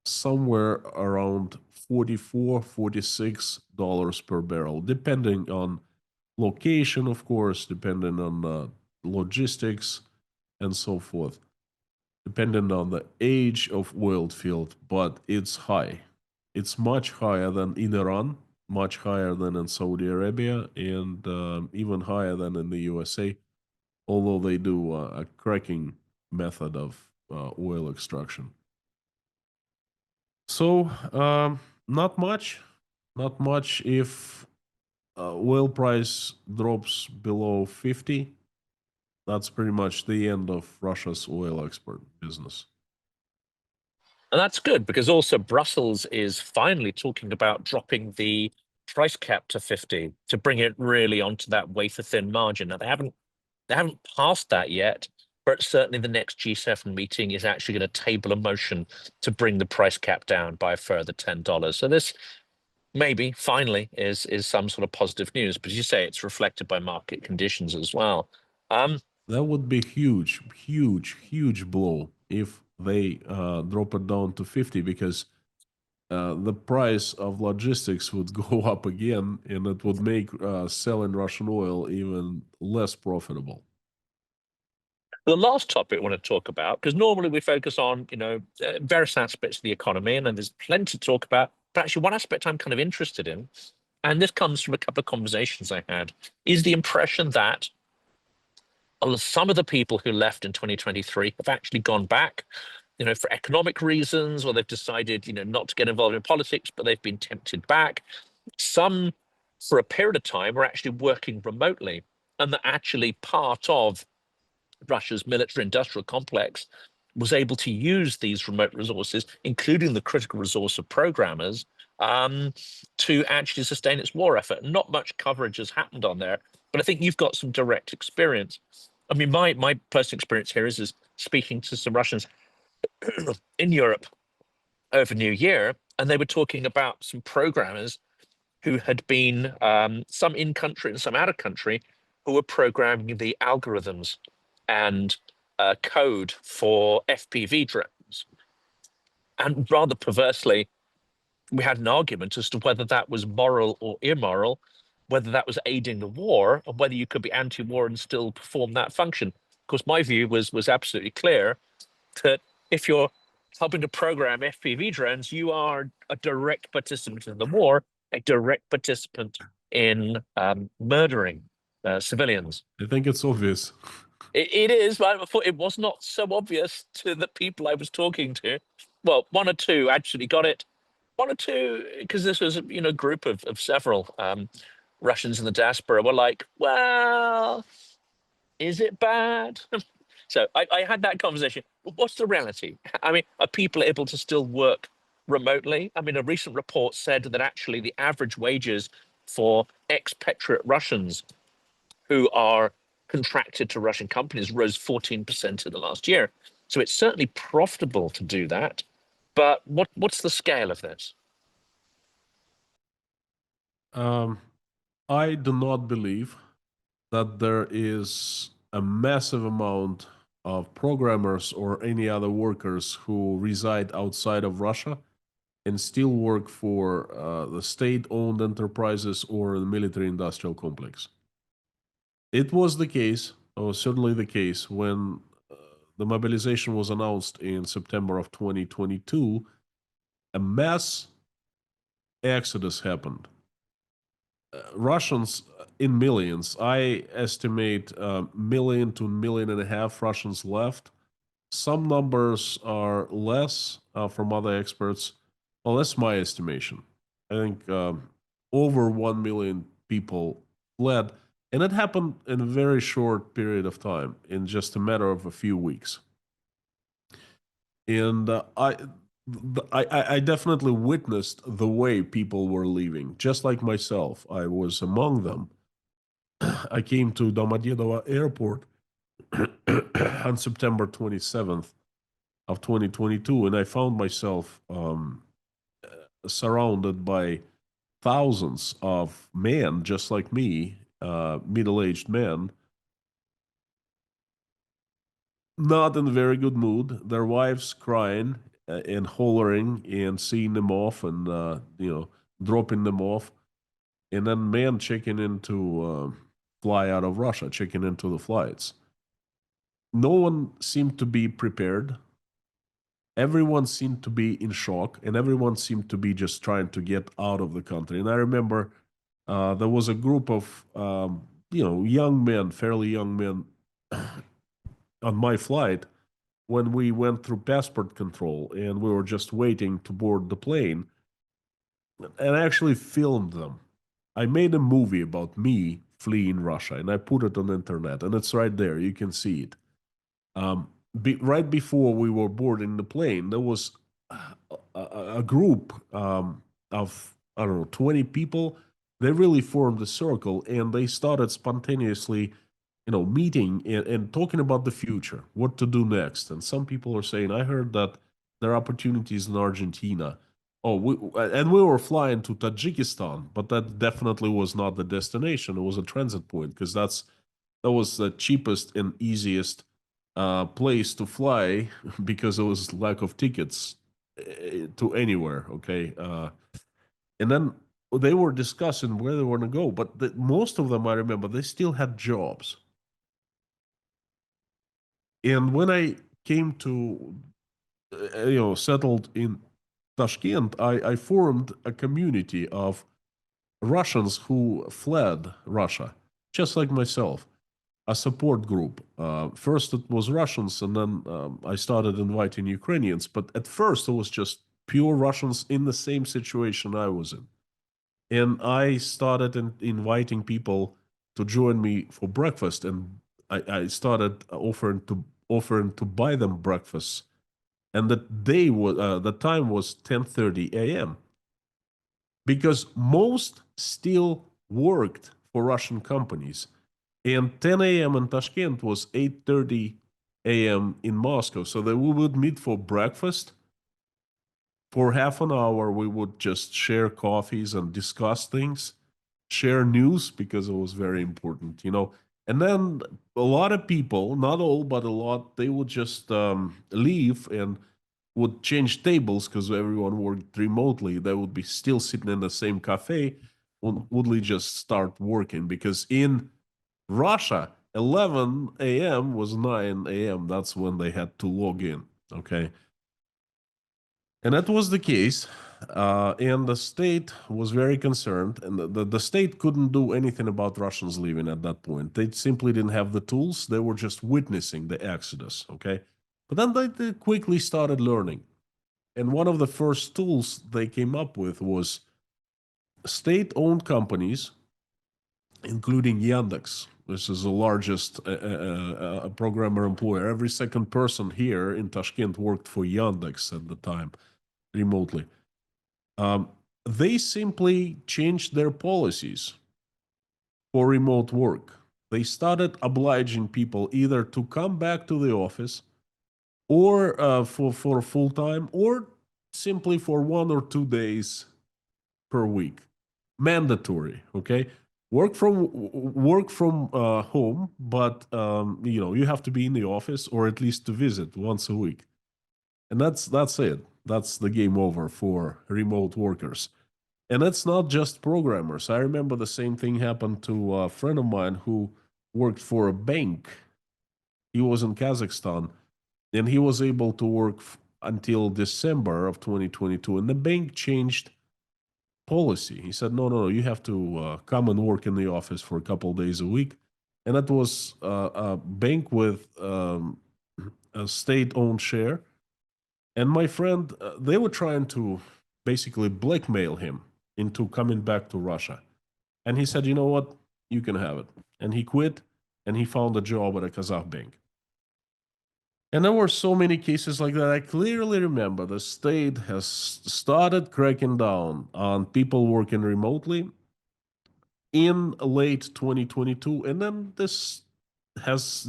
somewhere around $44-46 per barrel, depending on location, of course, depending on logistics and so forth, depending on the age of oil field, but it's high. It's much higher than in Iran, much higher than in Saudi Arabia, and even higher than in the USA, although they do a cracking method of oil extraction. So not much if oil price drops below 50. That's pretty much the end of Russia's oil export business. And that's good because also Brussels is finally talking about dropping the price cap to 50 to bring it really onto that wafer thin margin. Now they haven't passed that yet, but certainly the next G7 meeting is actually going to table a motion to bring the price cap down by a further $10. So this maybe finally is some sort of positive news, but as you say, it's reflected by market conditions as well. That would be huge blow if they drop it down to 50 because the price of logistics would go up again and it would make selling Russian oil even less profitable. The last topic I want to talk about, because normally we focus on, various aspects of the economy, and then there's plenty to talk about But actually, one aspect I'm kind of interested in, and this comes from a couple of conversations I had, is the impression that some of the people who left in 2023 have actually gone back, for economic reasons, or they've decided, not to get involved in politics, but they've been tempted back. Some, for a period of time, were actually working remotely, and that actually part of Russia's military-industrial complex was able to use these remote resources, including the critical resource of programmers, to actually sustain its war effort. Not much coverage has happened on there, but I think you've got some direct experience. I mean, my personal experience here is speaking to some Russians in Europe over New Year, and they were talking about some programmers who had been, some in country and some out of country, who were programming the algorithms and code for FPV drones. And rather perversely, we had an argument as to whether that was moral or immoral, whether that was aiding the war, or whether you could be anti-war and still perform that function. Of course, my view was absolutely clear that if you're helping to program FPV drones, you are a direct participant in the war, a direct participant in murdering civilians. I think it's obvious. It is, but I thought it was not so obvious to the people I was talking to. Well, one or two actually got it. One or two, because this was a group of several Russians in the diaspora, were like, well, is it bad? So I had that conversation. What's the reality? I mean, are people able to still work remotely? I mean, a recent report said that actually the average wages for expatriate Russians who are contracted to Russian companies rose 14% in the last year. So it's certainly profitable to do that. But what's the scale of this? I do not believe that there is a massive amount of programmers or any other workers who reside outside of Russia and still work for the state-owned enterprises or the military-industrial complex. It was the case, or certainly the case, when the mobilization was announced in September of 2022, a mass exodus happened. Russians in millions, I estimate a million to a million and a half Russians left. Some numbers are less from other experts. Well, that's my estimation. I think over 1 million people fled, and it happened in a very short period of time, in just a matter of a few weeks. And I definitely witnessed the way people were leaving, just like myself. I was among them. I came to Domodedovo Airport on September 27th of 2022, and I found myself surrounded by thousands of men, just like me, middle-aged men, not in a very good mood. Their wives crying and hollering and seeing them off, and dropping them off, and then men checking into fly out of Russia, checking into the flights. No one seemed to be prepared. Everyone seemed to be in shock, and everyone seemed to be just trying to get out of the country. And I remember there was a group of young men, fairly young men, on my flight when we went through passport control, and we were just waiting to board the plane. And I actually filmed them. I made a movie about me fleeing Russia, and I put it on the internet, and it's right there. You can see it. Right before we were boarding the plane, there was a group of, I don't know, 20 people. They really formed a circle, and they started spontaneously, meeting and talking about the future, what to do next. And some people are saying, I heard that there are opportunities in Argentina. And we were flying to Tajikistan, but that definitely was not the destination. It was a transit point, because that was the cheapest and easiest place to fly, because there was lack of tickets to anywhere. Okay, and then they were discussing where they want to go, but most of them, I remember, they still had jobs. And when I came to, settled in Tashkent, I formed a community of Russians who fled Russia, just like myself, a support group. First, it was Russians, and then I started inviting Ukrainians. But at first, it was just pure Russians in the same situation I was in. And I started inviting people to join me for breakfast, and I started offering to buy them breakfast. And the time was 10:30 a.m. because most still worked for Russian companies. And 10 a.m. in Tashkent was 8:30 a.m. in Moscow. So that we would meet for breakfast. For half an hour, we would just share coffees and discuss things, share news because it was very important, you know. And then a lot of people, not all, but a lot, they would just leave and would change tables because everyone worked remotely. They would be still sitting in the same cafe. Would they just start working? Because in Russia, 11 a.m. was 9 a.m. That's when they had to log in. Okay. And that was the case. And the state was very concerned. And the state couldn't do anything about Russians leaving at that point. They simply didn't have the tools. They were just witnessing the exodus. Okay. But then they quickly started learning. And one of the first tools they came up with was state owned companies, including Yandex. This is the largest programmer employer. Every second person here in Tashkent worked for Yandex at the time, remotely. They simply changed their policies for remote work. They started obliging people either to come back to the office or for full time, or simply for 1 or 2 days per week, mandatory. Okay, work from home, but you have to be in the office or at least to visit once a week, and that's it. That's the game over for remote workers. And it's not just programmers. I remember the same thing happened to a friend of mine who worked for a bank. He was in Kazakhstan, and he was able to work until December of 2022. And the bank changed policy. He said, no, no, no, you have to come and work in the office for a couple of days a week. And that was a bank with a state-owned share. And my friend, they were trying to basically blackmail him into coming back to Russia. And he said, you know what? You can have it. And he quit and he found a job at a Kazakh bank. And there were so many cases like that. I clearly remember the state has started cracking down on people working remotely in late 2022. And then the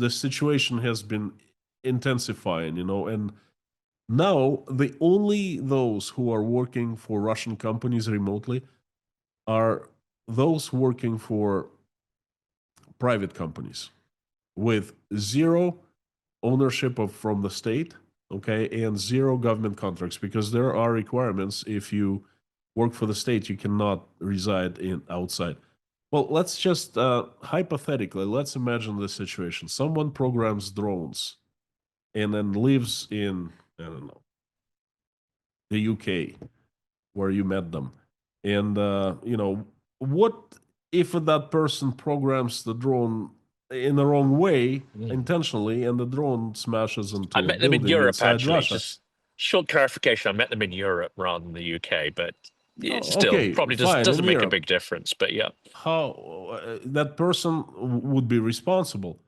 situation has been intensifying, and now the only those who are working for Russian companies remotely are those working for private companies with zero ownership from the state, okay, and zero government contracts, because there are requirements. If you work for the state, you cannot reside in outside. Well, let's just hypothetically, let's imagine this situation. Someone programs drones and then lives in, I don't know, the UK, where you met them. And, what if that person programs the drone in the wrong way, intentionally, and the drone smashes into I a met them in building Europe, inside actually. Russia? Just short clarification. I met them in Europe rather than the UK, but it Oh, still okay, probably fine, in doesn't make a Europe. big difference. But yeah, How that person would be responsible,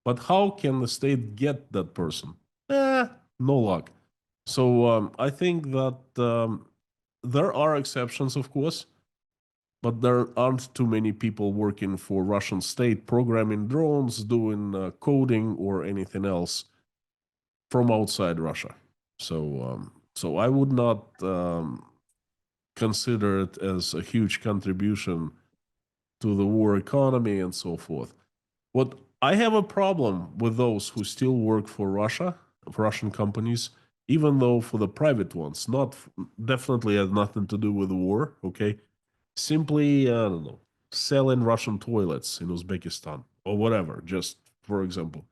but how can the state get that person? No luck. So I think that there are exceptions, of course, but there aren't too many people working for Russian state programming drones, doing coding or anything else from outside Russia. So I would not consider it as a huge contribution to the war economy and so forth. What I have a problem with those who still work for Russia, for Russian companies, even though for the private ones, not definitely has nothing to do with the war. Okay, simply I don't know, selling Russian toilets in Uzbekistan or whatever. Just for example,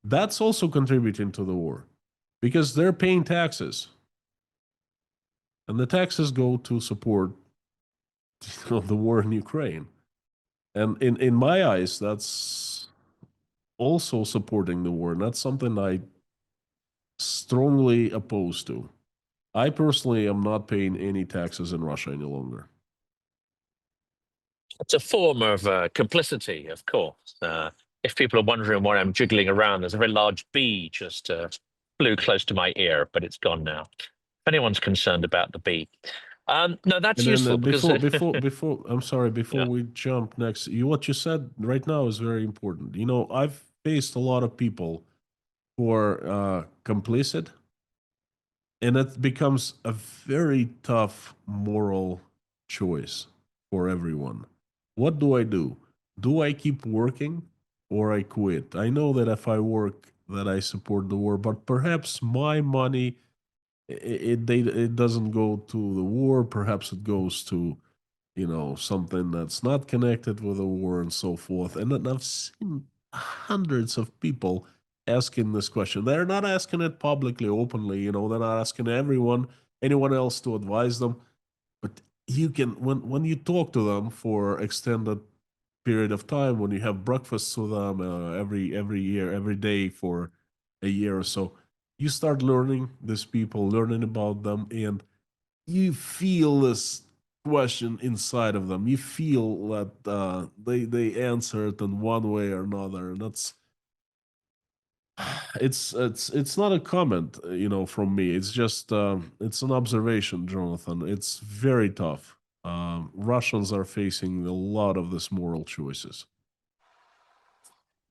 that's also contributing to the war because they're paying taxes. and the taxes go to support the war in Ukraine. And in my eyes, that's also supporting the war, and that's something I strongly opposed to. I personally am not paying any taxes in Russia any longer. It's a form of complicity, of course. If people are wondering why I'm jiggling around, there's a very large bee just flew close to my ear, but it's gone now. If anyone's concerned about the bee. No, that's And then useful because before I'm sorry, before yeah, we jump next, what you said right now is very important. You know, I've faced a lot of people who are complicit, and it becomes a very tough moral choice for everyone. What do I do? Do I keep working or I quit? I know that if I work, that I support the war, but perhaps my money it doesn't go to the war. Perhaps it goes to something that's not connected with the war and so forth. And then I've seen hundreds of people asking this question. They're not asking it publicly, openly. They're not asking anyone else to advise them. But you can when you talk to them for extended period of time, when you have breakfasts with them every year, every day for a year or so, you start learning these people, learning about them, and you feel this question inside of them. You feel that they answer it in one way or another, and that's it's not a comment, from me. It's just it's an observation, Jonathan. It's very tough. Russians are facing a lot of these moral choices.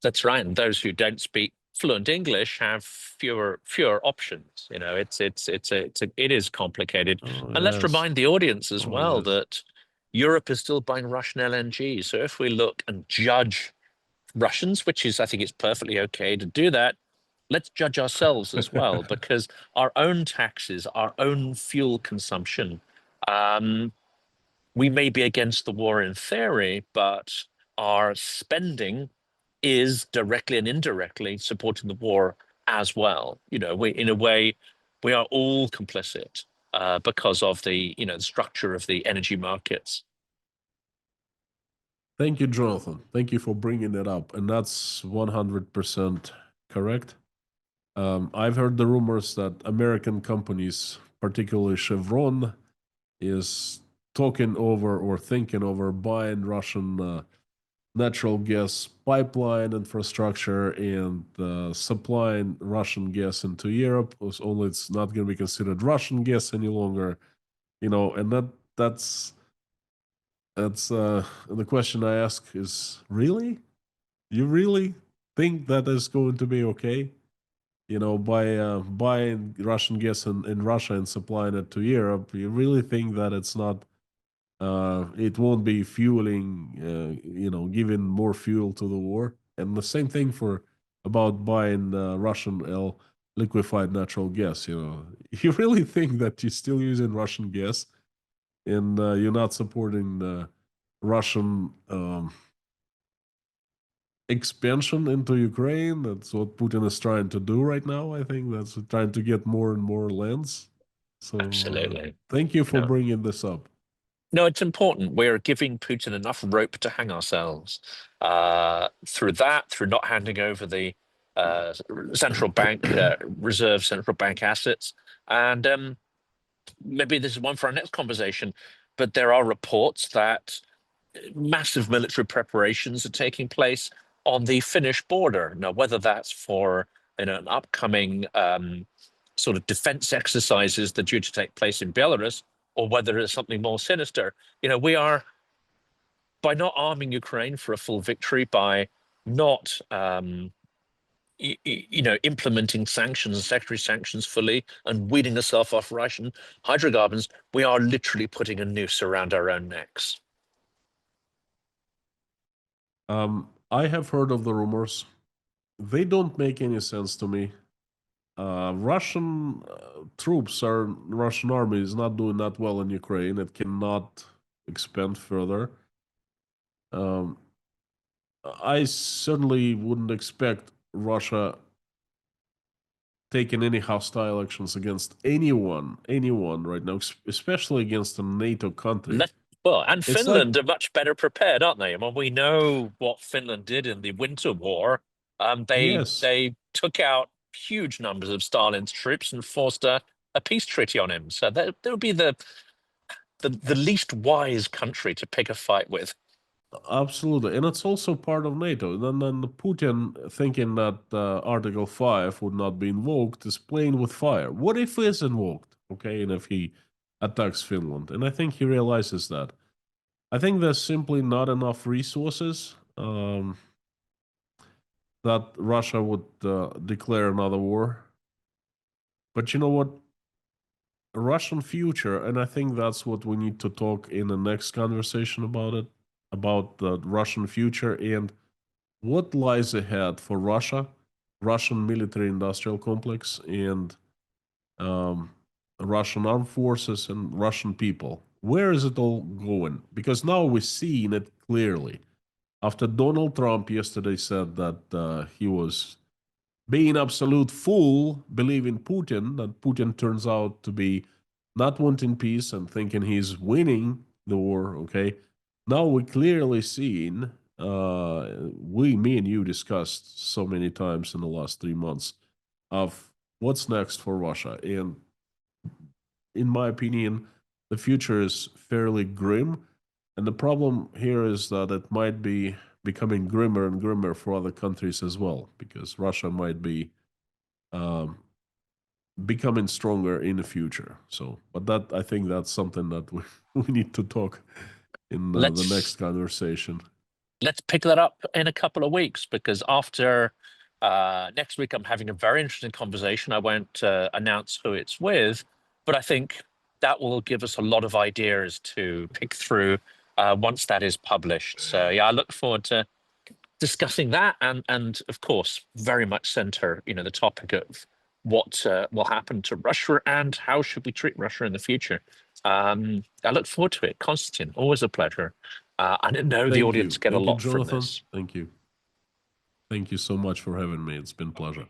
that's right. And those who don't speak fluent English have fewer options. It is complicated. Oh And let's yes, remind the audience as oh well yes. that Europe is still buying Russian LNG. So if we look and judge Russians, which is, I think it's perfectly okay to do that, let's judge ourselves as well, because our own taxes, our own fuel consumption, um, we may be against the war in theory, but our spending is directly and indirectly supporting the war as well. In a way, we are all complicit because of the structure of the energy markets. Thank you, Jonathan. Thank you for bringing it up, and that's 100% correct. I've heard the rumors that American companies, particularly Chevron, is talking over or thinking over buying Russian natural gas pipeline infrastructure and supplying Russian gas into Europe. Only it's not going to be considered Russian gas any longer, and that's the question I ask is, really? You really think that is going to be okay? By buying Russian gas in Russia and supplying it to Europe, you really think that it won't be fueling, giving more fuel to the war? And the same thing for about buying Russian liquefied natural gas. You really think that you're still using Russian gas and you're not supporting Russian expansion into Ukraine? That's what Putin is trying to do right now. I think that's trying to get more and more lands. So Absolutely. thank you for No. bringing this up. No, it's important. We're giving Putin enough rope to hang ourselves through that, through not handing over the central bank reserve central bank assets. And maybe this is one for our next conversation, but there are reports that massive military preparations are taking place on the Finnish border. Now, whether that's for an upcoming sort of defense exercises that are due to take place in Belarus, or whether it's something more sinister, we are, by not arming Ukraine for a full victory, by not implementing sanctions and secondary sanctions fully and weaning ourselves off Russian hydrocarbons, we are literally putting a noose around our own necks. I have heard of the rumors. They don't make any sense to me. Russian Russian army is not doing that well in Ukraine. It cannot expand further. Um, I certainly wouldn't expect Russia taken any hostile actions against anyone right now, especially against a NATO country. Well, and It's like, Finland are much better prepared, aren't they? I mean, we know what Finland did in the Winter War. yes, They took out huge numbers of Stalin's troops and forced a peace treaty on him. So that would be the least wise country to pick a fight with. absolutely. And it's also part of NATO. And then Putin thinking that Article 5 would not be invoked is playing with fire. What if it is invoked? Okay, and if he attacks Finland? And I think he realizes that. I think there's simply not enough resources that Russia would declare another war. But you know what? A Russian future, and I think that's what we need to talk in the next conversation about it, about the Russian future and what lies ahead for Russia, Russian military-industrial complex, and Russian armed forces and Russian people. Where is it all going? Because now we're seeing it clearly. After Donald Trump yesterday said that he was being absolute fool, believing Putin, that Putin turns out to be not wanting peace and thinking he's winning the war, okay? Now we're clearly seeing, me and you discussed so many times in the last 3 months of what's next for Russia. And in my opinion, the future is fairly grim. And the problem here is that it might be becoming grimmer and grimmer for other countries as well, because Russia might be becoming stronger in the future. So, but that, I think that's something that we need to talk in the next conversation. Let's pick that up in a couple of weeks, because after next week, I'm having a very interesting conversation. I won't announce who it's with, but I think that will give us a lot of ideas to pick through once that is published. So yeah, I look forward to discussing that, and of course, very much center the topic of what will happen to Russia and how should we treat Russia in the future. I look forward to it. Konstantin, always a pleasure. I didn't know the Thank audience you. get a Thank you, lot from Jonathan. this. Thank you. Thank you so much for having me. It's been a pleasure.